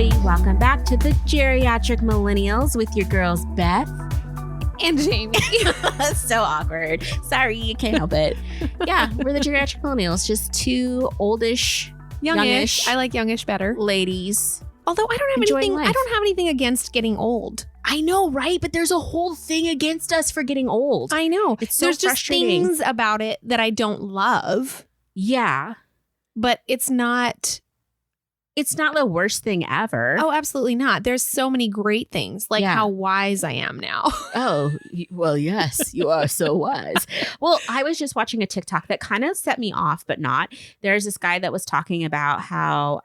everybody. Welcome back to the Geriatric Millennials with your girls, Beth and Jayme. So awkward. Sorry, you can't help it. Yeah, we're the Geriatric Millennials, just two oldish, youngish. I like youngish better. Ladies. Although I don't have anything against getting old. I know, right? But there's a whole thing against us for getting old. I know. It's so There's frustrating. just things about it that I don't love. Yeah. But it's not the worst thing ever. Oh, absolutely not. There's so many great things, like how wise I am now. Oh, well, yes, you are so wise. Well, I was just watching a TikTok that kind of set me off, but not. There's this guy that was talking about how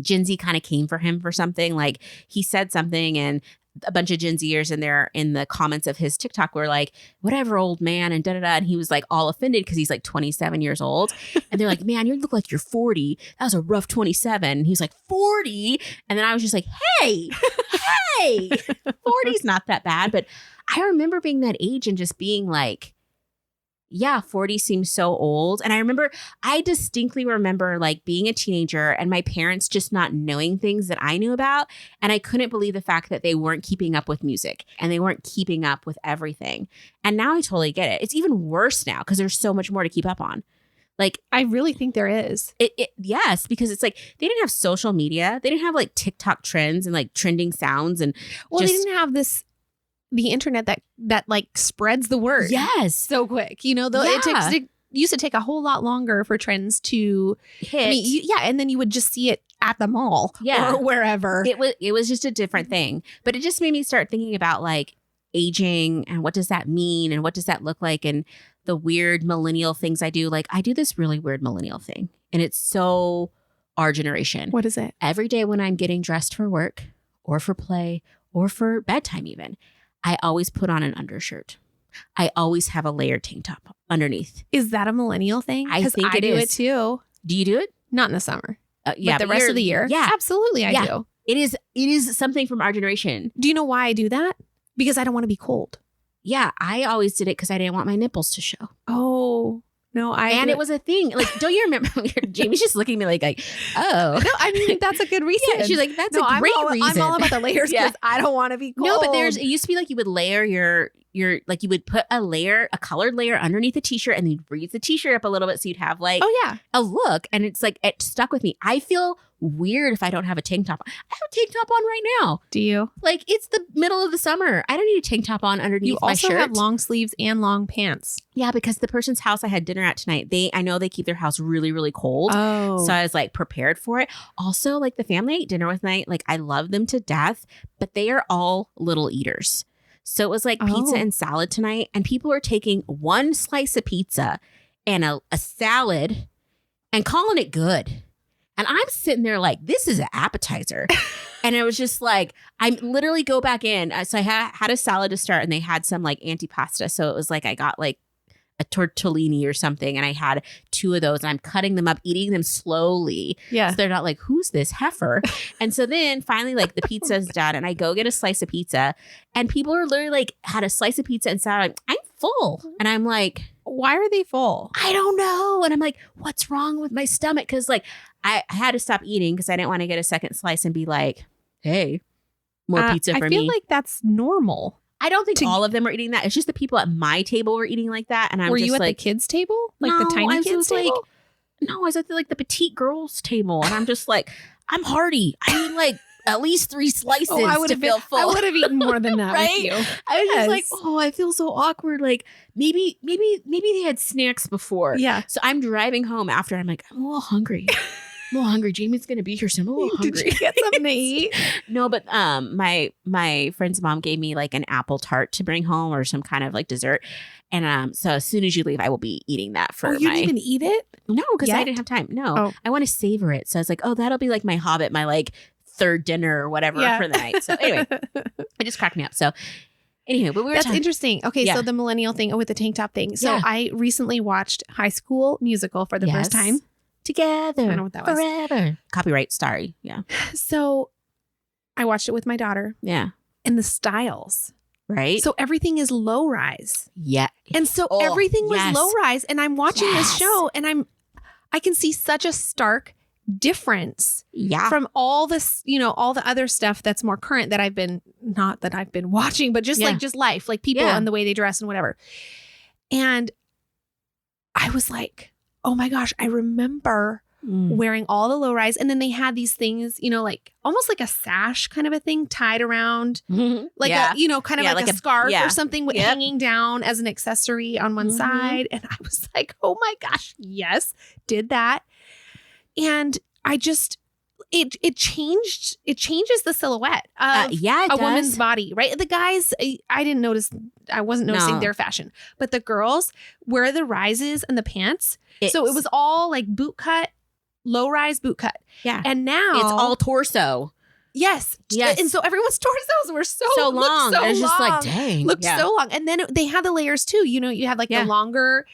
Gen Z kind of came for him for something. Like he said something and a bunch of Gen Zers in the comments of his TikTok were like, whatever, old man, and da-da-da. And he was like all offended because he's like 27 years old. And they're like, man, you look like you're 40. That was a rough 27. And he's like, 40? And then I was just like, hey, 40's not that bad. But I remember being that age and just being like, yeah, 40 seems so old. And I distinctly remember like being a teenager and my parents just not knowing things that I knew about. And I couldn't believe the fact that they weren't keeping up with music and they weren't keeping up with everything. And now I totally get it. It's even worse now because there's so much more to keep up on. Like, I really think there is. Yes, because it's like they didn't have social media. They didn't have like TikTok trends and like trending sounds. And they didn't have the internet that like spreads the word. Yes. So quick. You know, it used to take a whole lot longer for trends to hit. I mean, and then you would just see it at the mall or wherever. It was just a different thing. But it just made me start thinking about like aging and what does that mean and what does that look like and the weird millennial things I do. Like I do this really weird millennial thing and it's so our generation. What is it? Every day when I'm getting dressed for work or for play or for bedtime even, I always put on an undershirt. I always have a layered tank top underneath. Is that a millennial thing? I think I do it too. Do you do it? Not in the summer. Yeah, but the rest of the year. Yeah, absolutely. I do. It is something from our generation. Do you know why I do that? Because I don't want to be cold. Yeah, I always did it because I didn't want my nipples to show. Oh. No, it was a thing. Like, don't you remember? Jamie's just looking at me like, oh. No, I mean, that's a good reason. Yeah, she's like, that's a great reason. I'm all about the layers because I don't want to be cold. No, but it used to be like you would layer your like you would put a colored layer underneath a t-shirt and then you'd raise the t-shirt up a little bit so you'd have like a look. And it's like, it stuck with me. I feel weird if I don't have a tank top on. I have a tank top on right now. Do you? Like it's the middle of the summer. I don't need a tank top on underneath my shirt. You also have long sleeves and long pants. Yeah, because the person's house I had dinner at tonight, I know they keep their house really, really cold. Oh. So I was like prepared for it. Also, like the family I ate dinner with tonight, like I love them to death, but they are all little eaters. So it was like pizza and salad tonight. And people are taking one slice of pizza and a salad and calling it good. And I'm sitting there like, this is an appetizer. And it was just like, I literally go back in. So I had a salad to start and they had some like antipasta. So it was like I got like a tortellini or something. And I had 2 of those and I'm cutting them up, eating them slowly. Yeah. So they're not like, who's this heifer? And so then finally like the pizza's done and I go get a slice of pizza and people are literally like had a slice of pizza and salad. Like, I'm full. And I'm like, why are they full? I don't know. And I'm like, what's wrong with my stomach? Because like I had to stop eating because I didn't want to get a second slice and be like, hey, more pizza for me. I feel like that's normal. I don't think all of them are eating that. It's just the people at my table were eating like that. And were you at the kids' table? Like the tiny kids' table? No, I was at the petite girls' table. And I'm just like, I'm hearty. I need like at least 3 slices to feel full. I would have etten more than that right? with you. I was just like, I feel so awkward. Like maybe they had snacks before. Yeah. So I'm driving home after. I'm like, I'm a little hungry. Jamie's gonna be here soon. I'm a little hungry. Did you get something to eat? No, but my friend's mom gave me like an apple tart to bring home or some kind of like dessert. And so as soon as you leave, I will be eating that for you didn't even eat it? No, because I didn't have time. No, I want to savor it. So I was like, that'll be like my Hobbit, my like 3rd dinner or whatever for the night. So anyway, it just cracked me up. So anyway, but that's interesting. Okay, so the millennial thing with the tank top thing. So I recently watched High School Musical for the first time. Together. I don't know what that was. Forever. Copyright, sorry. Yeah. So I watched it with my daughter. Yeah. And the styles. Right. So everything is low rise. Yeah. And so everything was low rise. And I'm watching this show and I can see such a stark difference Yeah. from all this, all the other stuff that's more current that I've been watching, but just just life, like people and the way they dress and whatever. And I was like, oh my gosh, I remember wearing all the low rise. And then they had these things, like almost like a sash kind of a thing tied around, like a, kind of like a scarf or something hanging down as an accessory on one side. And I was like, oh my gosh, yes, did that. And I just, it changes the silhouette of a woman's body, right? The guys, I wasn't noticing their fashion, but the girls wear the rises and the pants. So it was all like boot cut, low rise boot cut. Yeah. And now it's all torso. Yes. And so everyone's torsos were so long. So it's just long. like, dang. Looked so long. And then they had the layers too. You had like the longer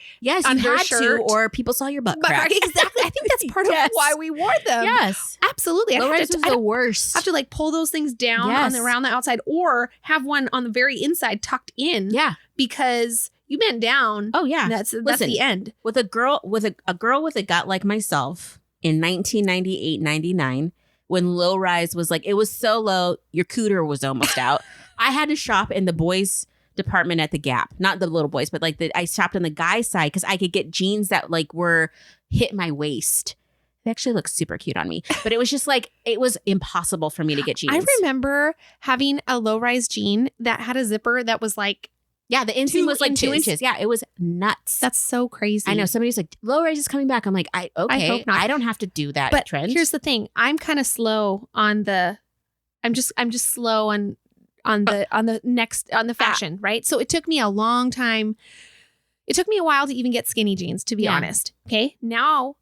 undershirt. Or people saw your butt crack. Exactly. I think that's part of why we wore them. Yes. Absolutely. Low rise was the worst. Have to like pull those things down around the outside or have one on the very inside tucked in. Yeah. Because you bend down. Oh yeah. That's the end. With a girl with a gut like myself in 1998, 99, when low rise was like, it was so low, your cooter was almost out. I had to shop in the boys department at the Gap, not the little boys, but like I shopped on the guys side because I could get jeans that like were hit my waist. They actually look super cute on me, but it was just like, it was impossible for me to get jeans. I remember having a low rise jean that had a zipper that was like, the inseam was like 2 inches. Yeah, it was nuts. That's so crazy. I know. Somebody's like, low rise is coming back. I'm like, I hope not. I don't have to do that but trend. Here's the thing. I'm kind of slow on the, I'm just slow on the fashion, right? So it took me a long time. It took me a while to even get skinny jeans, to be honest. Okay. Now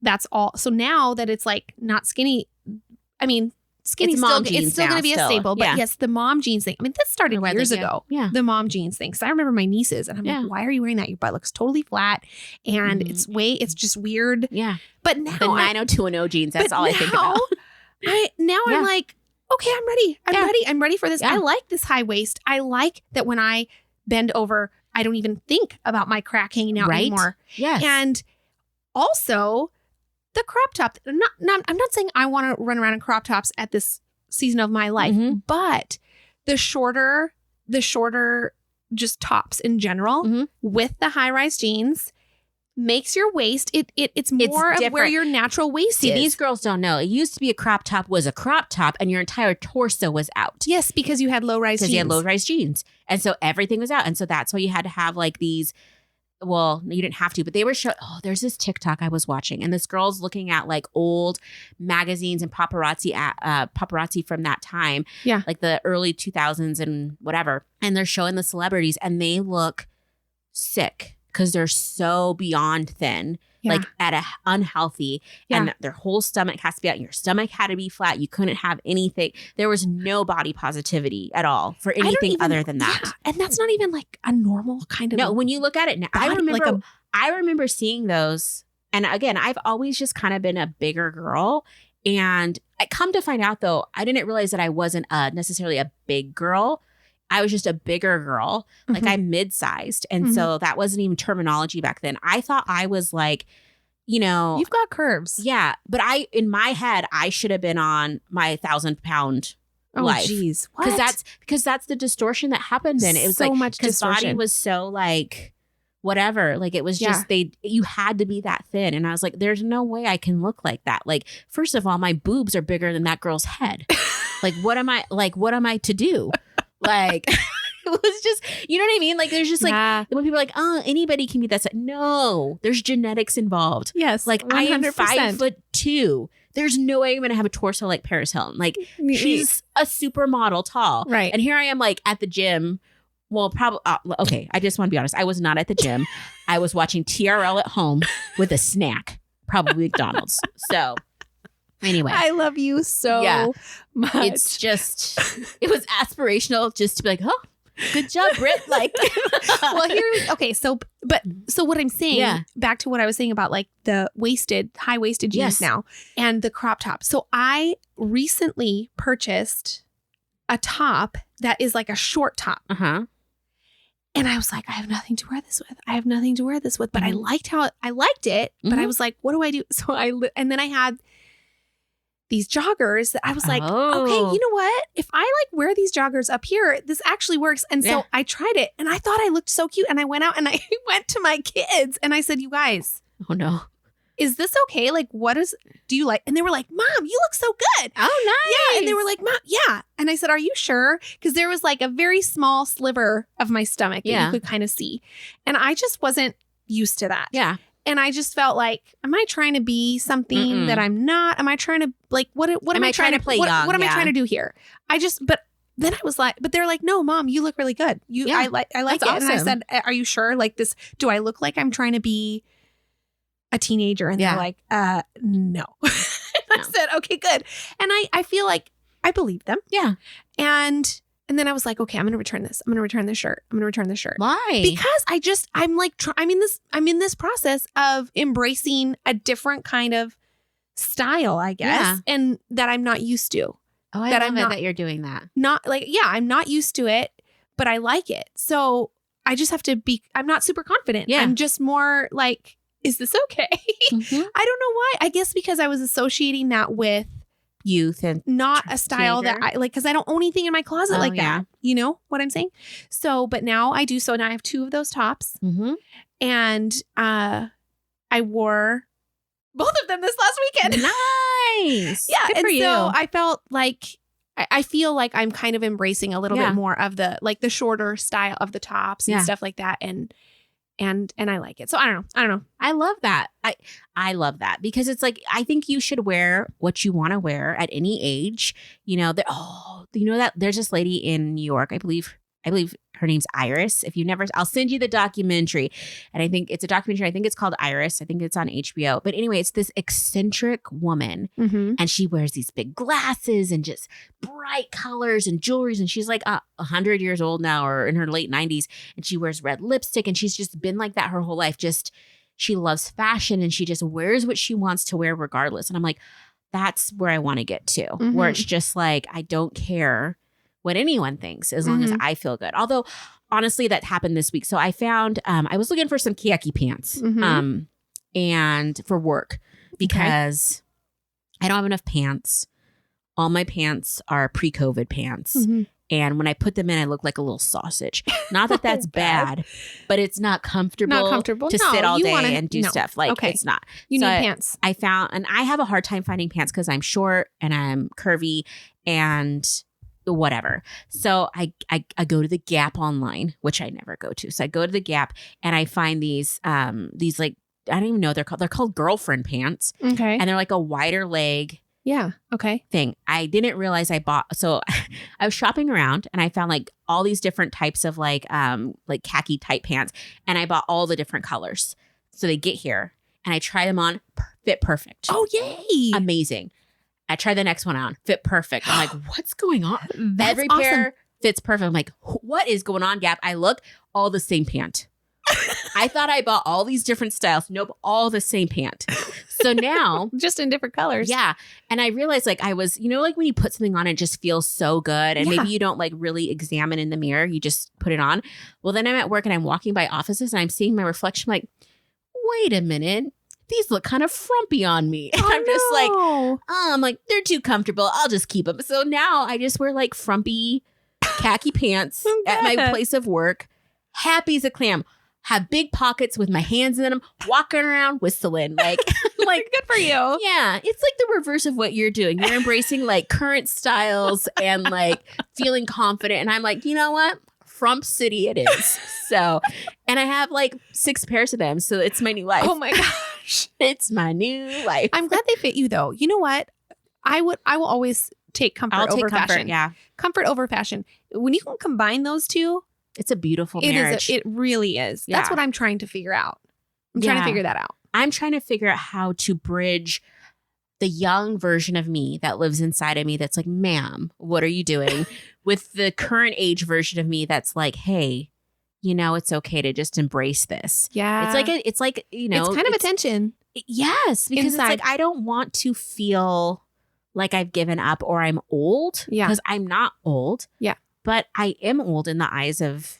that's all. So now that it's like not skinny, I mean, skinny it's still going to be a staple, but yes, the mom jeans thing. I mean, this started years ago. Yeah, the mom jeans thing. Because I remember my nieces, and I'm like, "Why are you wearing that? Your butt looks totally flat, and it's just weird." Yeah, but now the 90210 jeans. That's all I think about. I'm like, okay, I'm ready. I'm ready for this. I like this high waist. I like that when I bend over, I don't even think about my crack hanging out anymore. Yes, and also the crop top. I'm not saying I want to run around in crop tops at this season of my life, but the shorter just tops in general with the high rise jeans makes your waist, it's more of where your natural waist is. See, these girls don't know. It used to be a crop top was a crop top and your entire torso was out. Yes, because you had low rise jeans. Because you had low rise jeans. And so everything was out. And so that's why you had to have like these. Well, you didn't have to, but they were showing, there's this TikTok I was watching and this girl's looking at like old magazines and paparazzi from that time. Yeah. Like the early 2000s and whatever. And they're showing the celebrities and they look sick because they're so beyond thin, like at a unhealthy and their whole stomach has to be out and your stomach had to be flat. You couldn't have anything. There was no body positivity at all for anything other than that. Yeah. And that's not even like a normal kind of. No, when you look at it now, I remember seeing those. And again, I've always just kind of been a bigger girl. And I come to find out though, I didn't realize that I wasn't necessarily a big girl. I was just a bigger girl. Like I'm mid-sized. And so that wasn't even terminology back then. I thought I was like, you've got curves. Yeah. But in my head, I should have been on my 1,000-pound life. Oh, geez. What? Because that's the distortion that happened then. It was so like, much distortion. Body was so like, whatever. Like it was just, you had to be that thin. And I was like, there's no way I can look like that. Like, first of all, my boobs are bigger than that girl's head. Like, what am I to do? Like, it was just, you know what I mean? Like, there's just like, when people are like, oh, anybody can be that size. No, there's genetics involved. Yes. Like, 100%. I am 5'2". There's no way I'm going to have a torso like Paris Hilton. Like, she's a supermodel tall. Right. And here I am, like, at the gym. Well, probably, okay, I just want to be honest. I was not at the gym. I was watching TRL at home with a snack, probably McDonald's. So, anyway. I love you so much. It's just, it was aspirational just to be like, oh, good job, Britt. Like, well, so what I'm saying, back to what I was saying about like the high-waisted jeans now and the crop top. So I recently purchased a top that is like a short top. And I was like, I have nothing to wear this with. But I liked it. But I was like, what do I do? So and then I had these joggers that I was like, okay, you know what? If I like wear these joggers up here, this actually works. And so I tried it and I thought I looked so cute. And I went out and I went to my kids and I said, you guys. Oh no. Is this okay? Like, do you like? And they were like, Mom, you look so good. Oh, nice. Yeah. And they were like, Mom, yeah. And I said, are you sure? Because there was like a very small sliver of my stomach that you could kind of see. And I just wasn't used to that. Yeah. And I just felt like, am I trying to be something that I'm not? Am I trying to like, what am I trying to play young? What am I trying to do here? But then I was like, but they're like, no, Mom, you look really good. I like it. Awesome. And I said, are you sure? Like this, do I look like I'm trying to be a teenager? And they're like, no. I said, okay, good. And I feel like I believe them. Yeah. And then I was like, okay, I'm going to return this. I'm going to return this shirt. I'm going to return this shirt. Why? Because I'm like, I'm in this process of embracing a different kind of style, I guess, and that I'm not used to. Oh, I love it that you're doing that. Not like, I'm not used to it, but I like it. So I just have to I'm not super confident. Yeah. I'm just more like, is this okay? Mm-hmm. I don't know why. I guess because I was associating that with youth and not a style that I like, because I don't own anything in my closet like that. You know what I'm saying? So, but now I do. So now I have 2 of those tops, and I wore both of them this last weekend. Nice. Yeah. Good and for you. So I felt like I feel like I'm kind of embracing a little bit more of the shorter style of the tops and stuff like that, and I like it. So I don't know. I love that. I love that because it's like, I think you should wear what you want to wear at any age. You know, that there's this lady in New York, I believe her name's Iris. If you've never, I'll send you the documentary. And I think it's a documentary. I think it's called Iris. I think it's on HBO. But anyway, it's this eccentric woman. And she wears these big glasses and just bright colors and jewelries. And she's like 100 years old now, or in her late 90s. And she wears red lipstick. And she's just been like that her whole life. She loves fashion and she just wears what she wants to wear regardless. And I'm like, that's where I want to get to, where it's just like, I don't care what anyone thinks as long as I feel good. Although, honestly, that happened this week. So I found, I was looking for some khaki pants and for work because I don't have enough pants. All my pants are pre-COVID pants. And when I put them in, I look like a little sausage. Not that that's bad, but it's not comfortable to sit all day and do stuff. Like, it's not. You need pants. I found, and I have a hard time finding pants because I'm short and I'm curvy and whatever. So I go to the Gap online, which I never go to. So I go to the Gap and I find these like, I don't even know, they're called girlfriend pants. Okay. And they're like a wider leg. Yeah. Okay. Thing. I didn't realize I bought. So I was shopping around and I found like all these different types of like khaki type pants, and I bought all the different colors. So they get here and I try them on, fit perfect. Oh, yay. Amazing. I try the next one on, fit perfect. I'm like, what's going on? That's Every awesome. pair fits perfect. I'm like, what is going on, Gap? I look, all the same pant. I thought I bought all these different styles. Nope, all the same pant. So now, just in different colors. Yeah. And I realized like I was, like when you put something on, it just feels so good. And maybe you don't like really examine in the mirror. You just put it on. Well, then I'm at work and I'm walking by offices and I'm seeing my reflection like, wait a minute. These look kind of frumpy on me. And I'm just like, I'm like, they're too comfortable. I'll just keep them. So now I just wear like frumpy khaki pants at my place of work. Happy as a clam. Have big pockets with my hands in them, walking around whistling. Like good for you. Yeah. It's like the reverse of what you're doing. You're embracing like current styles and like feeling confident. And I'm like, you know what? Frump City it is. So, and I have like 6 pairs of them. So it's my new life. Oh my gosh. It's my new life. I'm glad they fit you though. You know what? I will always take comfort over fashion. Yeah. Comfort over fashion. When you can combine those two, it's a beautiful marriage. It really is. Yeah. That's what I'm trying to figure out. I'm trying to figure that out. I'm trying to figure out how to bridge the young version of me that lives inside of me that's like, ma'am, what are you doing? With the current age version of me that's like, hey, it's okay to just embrace this. Yeah. It's like it's kind of a tension. Yes. Because inside. It's like, I don't want to feel like I've given up or I'm old. Yeah. Because I'm not old. Yeah. But I am old in the eyes of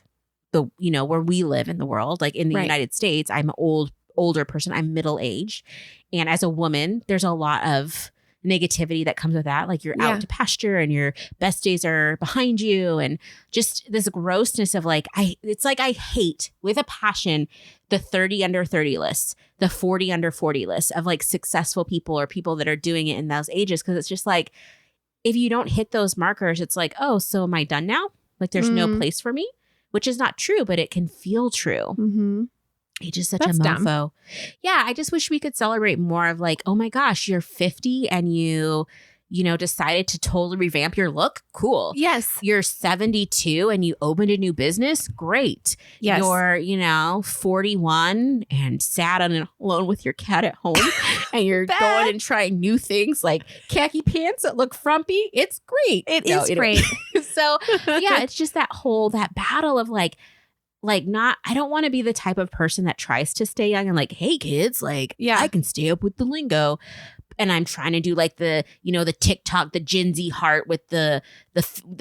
the, where we live in the world. Like in the United States, I'm an older person. I'm middle-aged. And as a woman, there's a lot of negativity that comes with that. Like you're out to pasture and your best days are behind you. And just this grossness of like, it's like I hate with a passion the 30 under 30 lists, the 40 under 40 lists of like successful people or people that are doing it in those ages. Cause it's just like, if you don't hit those markers, it's like, oh, so am I done now? Like there's no place for me, which is not true, but it can feel true. Mm-hmm. He's just such a mofo. Dumb. Yeah, I just wish we could celebrate more of like, oh my gosh, you're 50 and you decided to totally revamp your look. Cool. Yes. You're 72 and you opened a new business. Great. Yes. You're, 41 and sad and alone with your cat at home and you're going and trying new things like khaki pants that look frumpy. It's great. It is great. So yeah, it's just that battle of like I don't want to be the type of person that tries to stay young and like, hey kids, like I can stay up with the lingo. And I'm trying to do like the TikTok, the Gen Z heart with the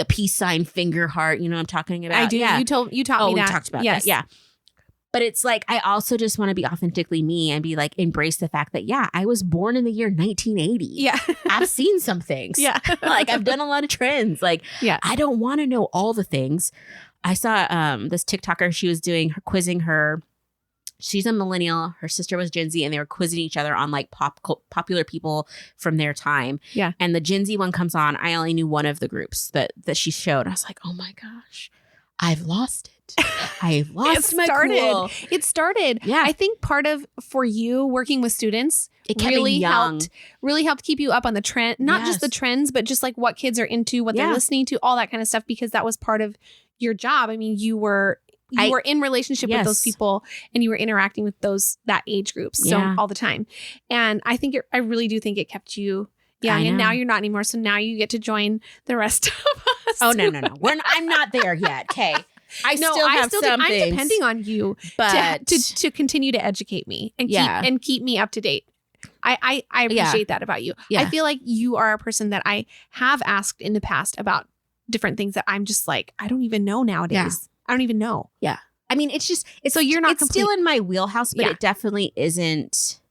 peace sign finger heart. You know what I'm talking about? I do. Yeah. You taught me that. We talked about that. Yeah. But it's like, I also just want to be authentically me and be like, embrace the fact that, I was born in the year 1980. Yeah. I've seen some things. Yeah. Like I've done a lot of trends. Like, I don't want to know all the things. I saw this TikToker, she was quizzing her. She's a millennial. Her sister was Gen Z, and they were quizzing each other on like popular people from their time. Yeah. And the Gen Z one comes on. I only knew one of the groups that she showed. I was like, oh my gosh, I've lost it. I've lost my cool. It started. Yeah. I think part of for you working with students, it really helped keep you up on the trend, not just the trends, but just like what kids are into, what they're listening to, all that kind of stuff, because that was part of your job. I mean, you were in relationship with those people and you were interacting with that age group all the time. And I think I really do think it kept you young, and now you're not anymore. So now you get to join the rest of us. Oh, no. I'm not there yet. Okay. I still have some things. I'm depending on you to continue to educate me and keep me up to date. I appreciate that about you. Yeah. I feel like you are a person that I have asked in the past about different things that I'm just like, I don't even know nowadays. Yeah. I don't even know. Yeah. I mean, it's so you're not still in my wheelhouse, but it definitely isn't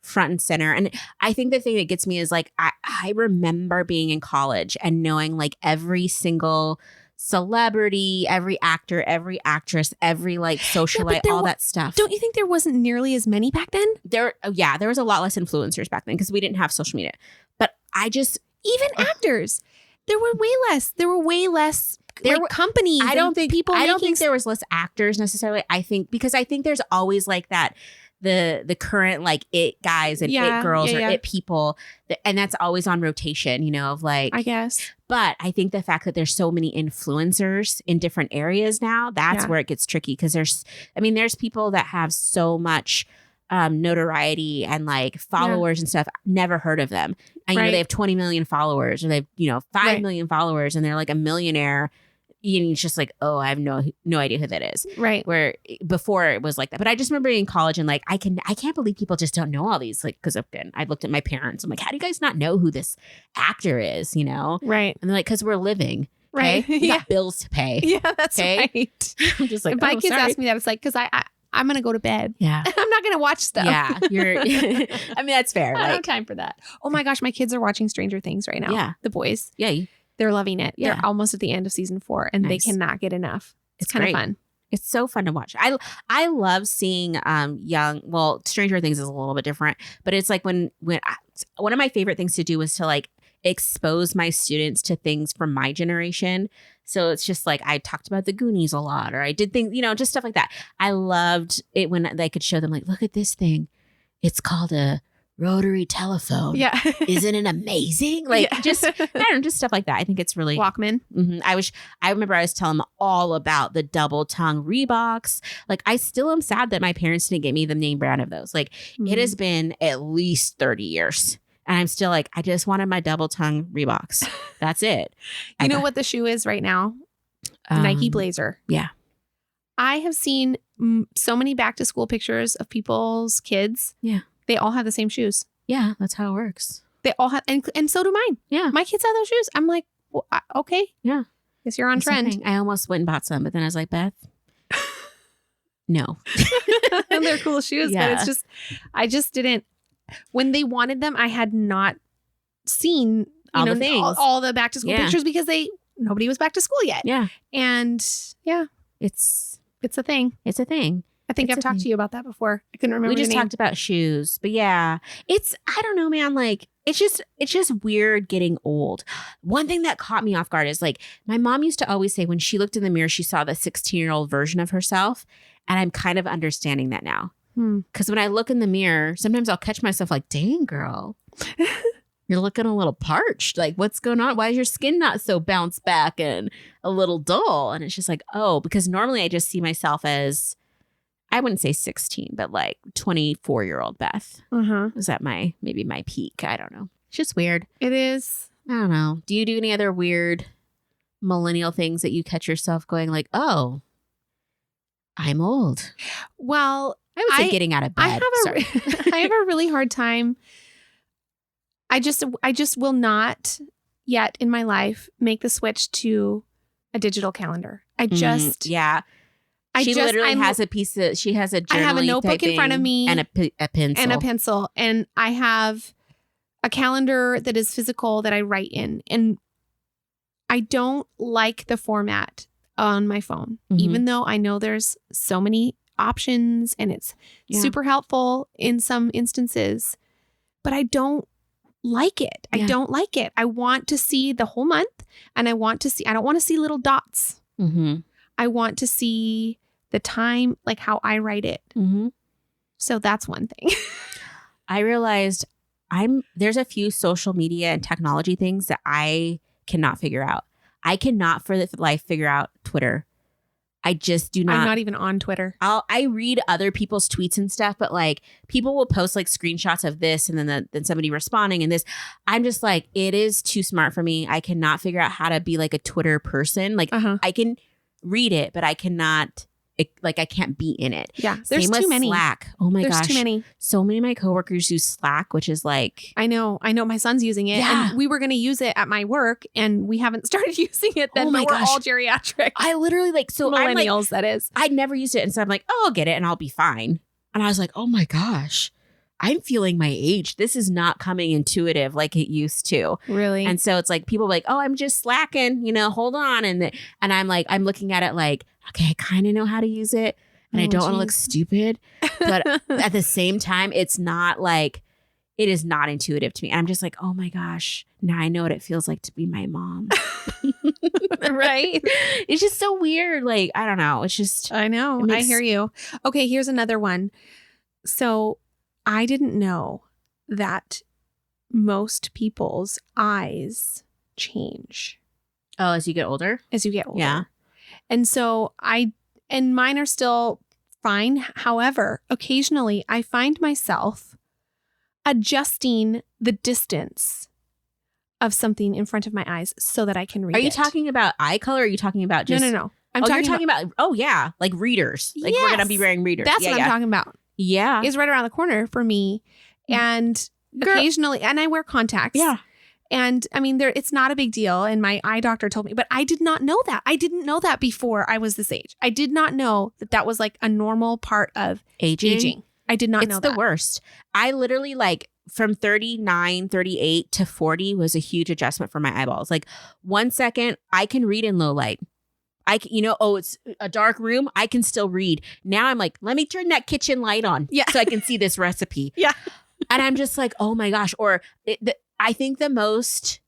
front and center. And I think the thing that gets me is like, I remember being in college and knowing like every single celebrity, every actor, every actress, every like socialite, all that stuff. Don't you think there wasn't nearly as many back then? There was a lot less influencers back then because we didn't have social media. But even actors, there were way less. There were companies. I don't think there was less actors necessarily. I think there's always like that the current like it guys and it girls or it people, and that's always on rotation. Of like, I guess. But I think the fact that there's so many influencers in different areas now, that's where it gets tricky, because there's people that have so much notoriety and like followers and stuff. Never heard of them, and they have 20 million followers, or they have 5 million followers, and they're like a millionaire. And it's just like, oh, I have no idea who that is. Right. Where before it was like that. But I just remember being in college and like, I can't believe people just don't know all these. Like, because I looked at my parents. I'm like, how do you guys not know who this actor is? Right. And they're like, because we're living. Right. Okay? We got bills to pay. Yeah, that's right. I'm just like, if my kids ask me that, it's like, because I'm going to go to bed. Yeah. I'm not going to watch stuff. Yeah. I mean, that's fair. I don't have time for that. Oh my gosh. My kids are watching Stranger Things right now. Yeah. The boys. Yeah. They're loving it. Yeah. They're almost at the end of season 4 and they cannot get enough. It's kind of fun. It's so fun to watch. I love seeing Stranger Things is a little bit different, but it's like when one of my favorite things to do was to like expose my students to things from my generation. So it's just like I talked about the Goonies a lot, or I did things, just stuff like that. I loved it when I could show them like, look at this thing. It's called a rotary telephone. Yeah. Isn't it amazing? Like just stuff like that. I think it's really Walkman. Mm-hmm. I remember I was telling them all about the double tongue Reeboks. Like I still am sad that my parents didn't get me the name brand of those. Like it has been at least 30 years. And I'm still like, I just wanted my double tongue Reeboks. That's it. You know what the shoe is right now? Nike Blazer. Yeah. I have seen so many back to school pictures of people's kids. Yeah. They all have the same shoes. Yeah, that's how it works. They all have, and so do mine. Yeah. My kids have those shoes. I'm like, well, okay. Yeah. Guess you're on trend. I almost went and bought some, but then I was like, Beth, no. And they're cool shoes, but I just didn't, when they wanted them, I had not seen all the things, all the back to school pictures because nobody was back to school yet. Yeah. And it's a thing. It's a thing. I think I've talked to you about that before. I couldn't remember. We just talked about shoes, but yeah, I don't know, man. Like, it's just weird getting old. One thing that caught me off guard is like, my mom used to always say when she looked in the mirror, she saw the 16-year-old version of herself. And I'm kind of understanding that now. Because when I look in the mirror, sometimes I'll catch myself like, dang, girl, you're looking a little parched. Like, what's going on? Why is your skin not so bounced back and a little dull? And it's just like, oh, because normally I just see myself as, I wouldn't say 16, but like 24-year-old Beth. Was at maybe my peak. I don't know. It's just weird. It is. I don't know. Do you do any other weird millennial things that you catch yourself going like, oh, I'm old? Well, I would say getting out of bed. I have a really hard time. I just will not yet in my life make the switch to a digital calendar. I just She has a piece of, she has a journaling, I have a notebook in front of me and a pencil. And I have a calendar that is physical that I write in. And I don't like the format on my phone, even though I know there's so many options and it's super helpful in some instances, but I don't like it. I don't like it. I want to see the whole month, and I don't want to see little dots. I want to see the time, like how I write it. So that's one thing. I realized there's a few social media and technology things that I cannot figure out. I cannot for the life figure out Twitter. I just do not. I'm not even on Twitter. I read other people's tweets and stuff, but like people will post like screenshots of this and then somebody responding and this. I'm just like, it is too smart for me. I cannot figure out how to be like a Twitter person. Like I can read it, but I cannot. I can't be in it. Yeah, there's too many. Slack. Oh my gosh, there's too many. So many of my coworkers use Slack, which is like, I know. My son's using it, and we were going to use it at my work, and we haven't started using it. Then we're all geriatric. I literally millennials. That is, I'd never used it, and so I'm like, oh, I'll get it, and I'll be fine. And I was like, oh my gosh, I'm feeling my age. This is not coming intuitive like it used to. Really. And so it's like people are like, oh, I'm just slacking. Hold on, and I'm like, I'm looking at it like, okay, I kind of know how to use it. And I don't want to look stupid, but at the same time, it's not like, it is not intuitive to me. And I'm just like, oh my gosh, now I know what it feels like to be my mom. Right? It's just so weird. Like, I don't know. It's just. I know. I hear you. Okay, here's another one. So I didn't know that most people's eyes change. Oh, as you get older? As you get older. Yeah. And so and mine are still fine. However, occasionally I find myself adjusting the distance of something in front of my eyes so that I can read it. Are you talking about eye color? Or are you talking about just... No. You're talking about like readers. Like we're going to be wearing readers. That's what I'm talking about. Yeah. It's right around the corner for me. And occasionally, and I wear contacts. Yeah. And I mean, it's not a big deal. And my eye doctor told me, but I did not know that. I didn't know that before I was this age. I did not know that was like a normal part of aging. I did not know that. It's the worst. I literally from 39, 38 to 40 was a huge adjustment for my eyeballs. Like 1 second, I can read in low light. It's a dark room. I can still read. Now I'm like, let me turn that kitchen light on so I can see this recipe. Yeah. And I'm just like, oh my gosh. Or I think there's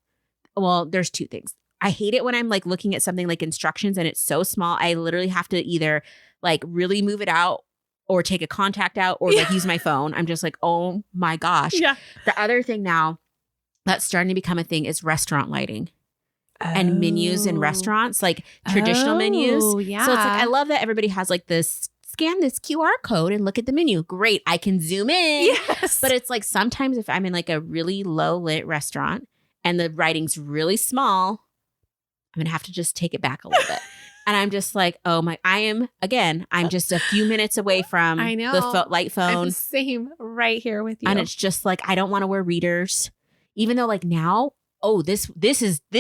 two things. I hate it when I'm like looking at something like instructions and it's so small. I literally have to either like really move it out or take a contact out or like use my phone. I'm just like, oh my gosh. Yeah. The other thing now that's starting to become a thing is restaurant lighting. And menus in restaurants, like traditional menus. Yeah. So it's like, I love that everybody has like this, scan this QR code and look at the menu. Great. I can zoom in. Yes. But it's like sometimes if I'm in like a really low lit restaurant and the writing's really small, I'm going to have to just take it back a little bit. And I'm just like, I'm just a few minutes away from the light phone. I'm the same right here with you. And it's just like, I don't want to wear readers, even though like now, this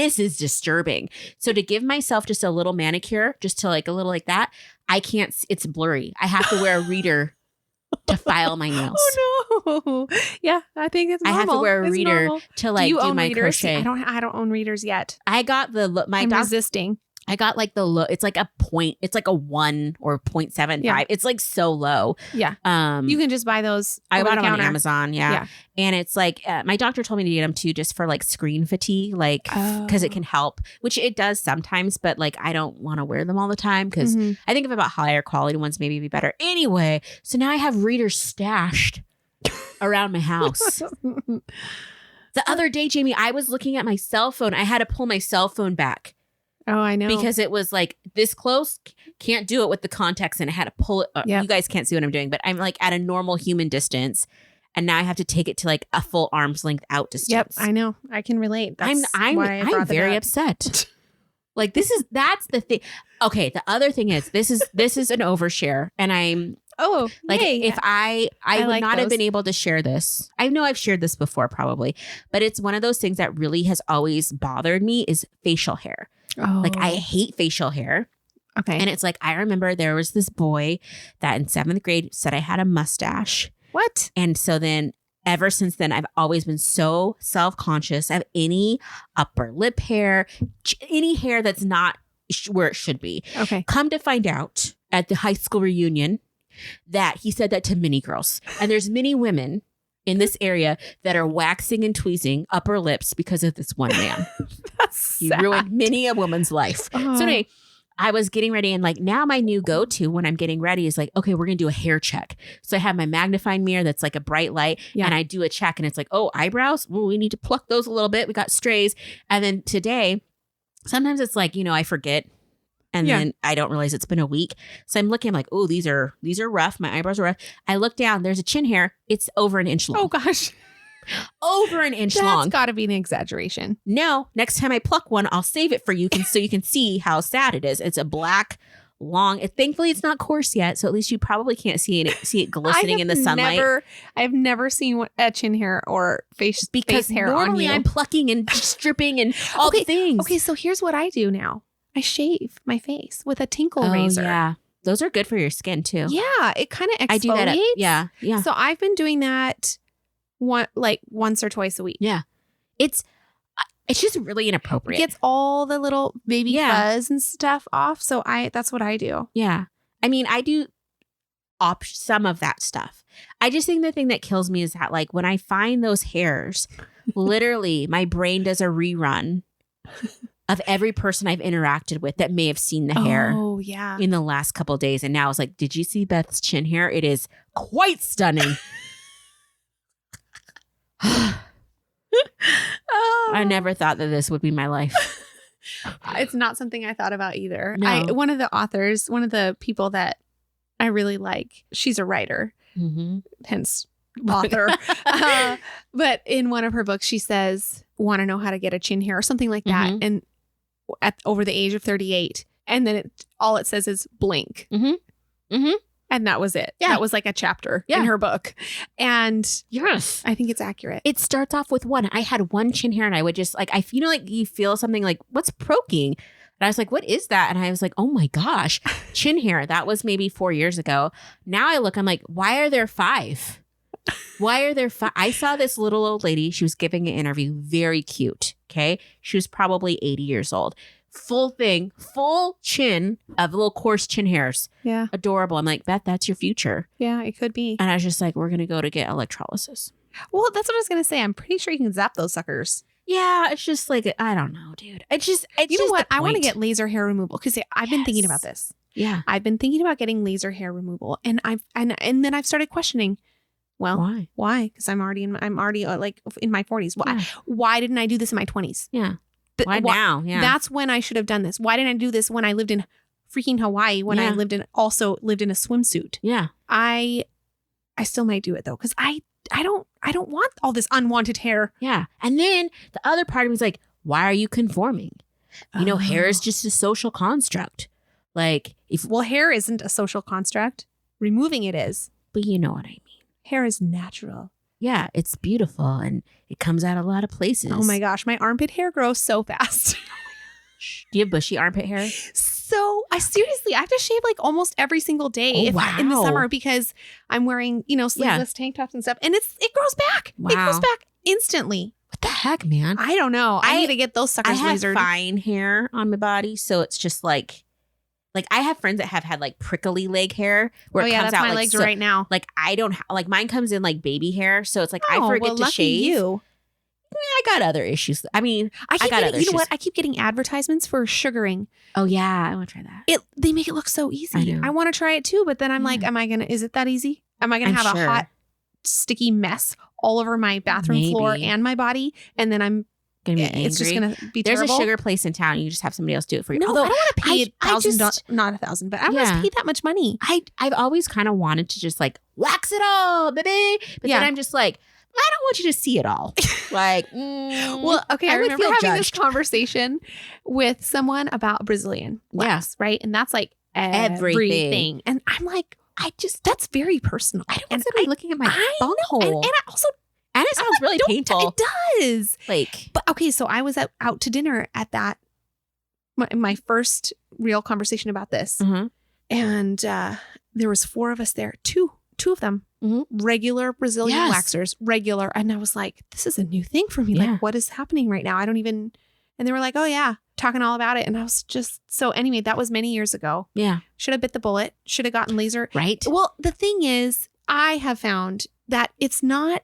is disturbing. So to give myself just a little manicure, just to like a little like that, I can't, it's blurry. I have to wear a reader to file my nails. Oh Yeah, I think it's normal. I have to wear a It's reader normal. to like do my readers? crochet. I don't own readers yet. I got I'm resisting. I got like it's like a point. It's like a 1 or 0.75. Yeah. It's like so low. Yeah. You can just buy those. I bought them on Amazon. Yeah. And it's like, my doctor told me to get them too, just for like screen fatigue, like, because it can help, which it does sometimes, but like, I don't want to wear them all the time because I think if about higher quality ones, maybe be better. Anyway, so now I have readers stashed around my house. The other day, Jayme, I was looking at my cell phone. I had to pull my cell phone back. Oh, I know. Because it was like this close, can't do it with the contacts, and I had to pull it. Yep. You guys can't see what I'm doing, but I'm like at a normal human distance, and now I have to take it to like a full arm's length out distance. Yep, I know. I can relate. I'm very upset. Like that's the thing. Okay, the other thing is this is an overshare, and I'm like if I would like not have been able to share this. I know I've shared this before probably, but it's one of those things that really has always bothered me is facial hair. Oh. Like I hate facial hair. Okay. And it's like, I remember there was this boy that in 7th grade said I had a mustache. What? And so then ever since then, I've always been so self-conscious of any upper lip hair, any hair that's not where it should be. Okay. Come to find out at the high school reunion that he said that to many girls. And there's many women in this area that are waxing and tweezing upper lips because of this one man. He ruined many a woman's life. So anyway, I was getting ready, and like now my new go-to when I'm getting ready is like, okay, we're going to do a hair check. So I have my magnifying mirror that's like a bright light, and I do a check, and it's like, oh, eyebrows, well, we need to pluck those a little bit. We got strays. And then today, sometimes it's like, I forget. And then I don't realize it's been a week. So I'm looking, I'm like, oh, these are rough. My eyebrows are rough. I look down, there's a chin hair. It's over an inch long. Oh, gosh. Over an inch long. That's got to be an exaggeration. No, next time I pluck one, I'll save it for you so you can see how sad it is. It's a black, thankfully it's not coarse yet. So at least you probably can't see it glistening in the sunlight. I've never seen a chin hair or face hair normally on you. I'm plucking and stripping and all the things. Okay, so here's what I do now. I shave my face with a tinkle razor. Yeah. Those are good for your skin too. Yeah. It kind of exfoliates. I do that. Yeah. So I've been doing that once or twice a week. Yeah. It's just really inappropriate. It gets all the little baby fuzz and stuff off. So that's what I do. Yeah. I mean, I do some of that stuff. I just think the thing that kills me is that like when I find those hairs, literally my brain does a rerun of every person I've interacted with that may have seen the hair in the last couple of days. And now it's like, did you see Beth's chin hair? It is quite stunning. I never thought that this would be my life. It's not something I thought about either. No. One of the people that I really like, she's a writer, hence author. But in one of her books, she says, want to know how to get a chin hair or something like that. And over the age of 38. And then all it says is blink. And that was it. Yeah. That was like a chapter in her book. And yes, I think it's accurate. It starts off with one. I had one chin hair and I would just like, you feel something like, what's proking? And I was like, what is that? And I was like, oh my gosh, chin hair. That was maybe 4 years ago. Now I look, I'm like, why are there 5? Why are there 5? I saw this little old lady. She was giving an interview. Very cute. Okay. She was probably 80 years old. Full chin of little coarse chin hairs. Yeah. Adorable. I'm like, Beth, that's your future. Yeah, it could be. And I was just like, we're going to go to get electrolysis. Well, that's what I was going to say. I'm pretty sure you can zap those suckers. Yeah. It's just like, I don't know, dude. You know what? I want to get laser hair removal because I've been thinking about this. Yeah. I've been thinking about getting laser hair removal and then I've started questioning, well, why? Because I'm already like in my 40s. Why didn't I do this in my 20s? Yeah. Why now? Yeah. That's when I should have done this. Why didn't I do this when I lived in freaking Hawaii when I lived in a swimsuit? Yeah. I still might do it though because I don't want all this unwanted hair. Yeah. And then the other part of me is like, why are you conforming? Hair is just a social construct. Like hair isn't a social construct. Removing it is. But you know what I mean. Hair is natural. Yeah, it's beautiful and it comes out a lot of places. Oh my gosh, my armpit hair grows so fast. Do you have bushy armpit hair? I seriously, I have to shave like almost every single day in the summer because I'm wearing, sleeveless tank tops and stuff. And it grows back. Wow. It grows back instantly. What the heck, man? I don't know. I need to get those suckers lasered. I have fine hair on my body. So it's just like I have friends that have had like prickly leg hair where it comes that's out my like legs right now. Like I don't like mine comes in like baby hair. So it's like I forget to shave. You. I got other issues. I mean, I got other issues. You know what? I keep getting advertisements for sugaring. Oh yeah, I want to try that. They make it look so easy. I want to try it too, but then I'm like, is it that easy? Am I going to have a hot, sticky mess all over my bathroom floor and my body? And then I'm going to be angry. It's just going to be terrible. There's a sugar place in town. You just have somebody else do it for you. No, I don't want to pay not $1,000, but I don't want to pay that much money. I've always kind of wanted to just like wax it all, baby. But then I'm just like, I don't want you to see it all. Like, well, okay. I remember having this conversation with someone about Brazilian wax, right? And that's like everything. And I'm like, that's very personal. I don't want somebody looking at my bunghole. And it sounds really painful. It does. But okay, so I was out to dinner at that, my first real conversation about this. Mm-hmm. And there was 4 of us there, two of them. Mm-hmm. Regular Brazilian waxers, regular. And I was like, this is a new thing for me. Yeah. Like, what is happening right now? And they were like, oh yeah, talking all about it. And I was just, so anyway, that was many years ago. Yeah. Should have bit the bullet. Should have gotten laser. Right. Well, the thing is, I have found that it's not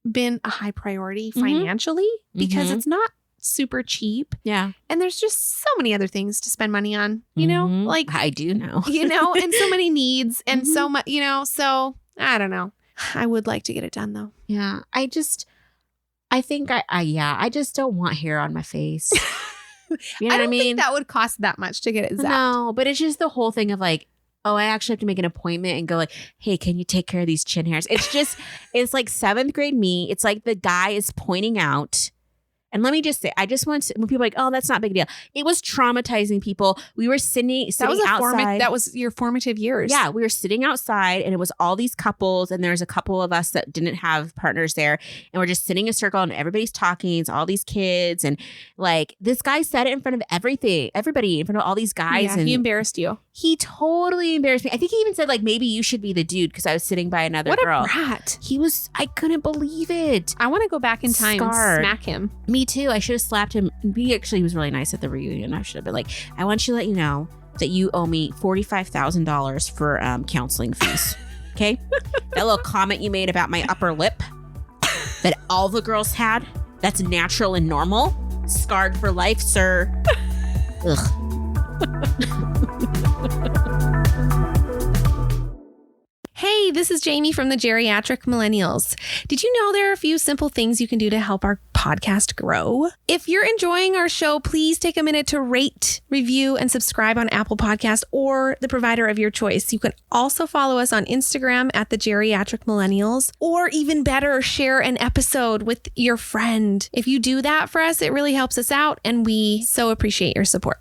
been a high priority financially because it's not super cheap. Yeah. And there's just so many other things to spend money on, like I do know, and so many needs and so much, so I don't know. I would like to get it done though. Yeah. I just don't want hair on my face. You know I what I mean? Think that would cost that much to get it zapped. No, but it's just the whole thing of like, oh, I actually have to make an appointment and go like, hey, can you take care of these chin hairs? It's just, it's like 7th grade me. It's like the guy is pointing out. And let me just say, I just want to, when people are like, oh, that's not a big deal. It was traumatizing people. We were sitting outside. That was your formative years. Yeah. We were sitting outside and it was all these couples. And there's a couple of us that didn't have partners there. And we're just sitting in a circle and everybody's talking. It's all these kids. And like this guy said it in front of everybody, in front of all these guys. Yeah, and he embarrassed you. He totally embarrassed me. I think he even said like, maybe you should be the dude because I was sitting by another girl. What a brat. I couldn't believe it. I want to go back in time and smack him. Me too. I should have slapped him. He was really nice at the reunion. I should have been like, I want you to let you know that you owe me $45,000 for counseling fees. Okay? That little comment you made about my upper lip that all the girls had, that's natural and normal. Scarred for life, sir. Ugh. Hey, this is Jayme from the Geriatric Millennials. Did you know there are a few simple things you can do to help our podcast grow? If you're enjoying our show, please take a minute to rate, review, and subscribe on Apple Podcast or the provider of your choice. You can also follow us on Instagram at the Geriatric Millennials, or even better, share an episode with your friend. If you do that for us, it really helps us out, and we so appreciate your support.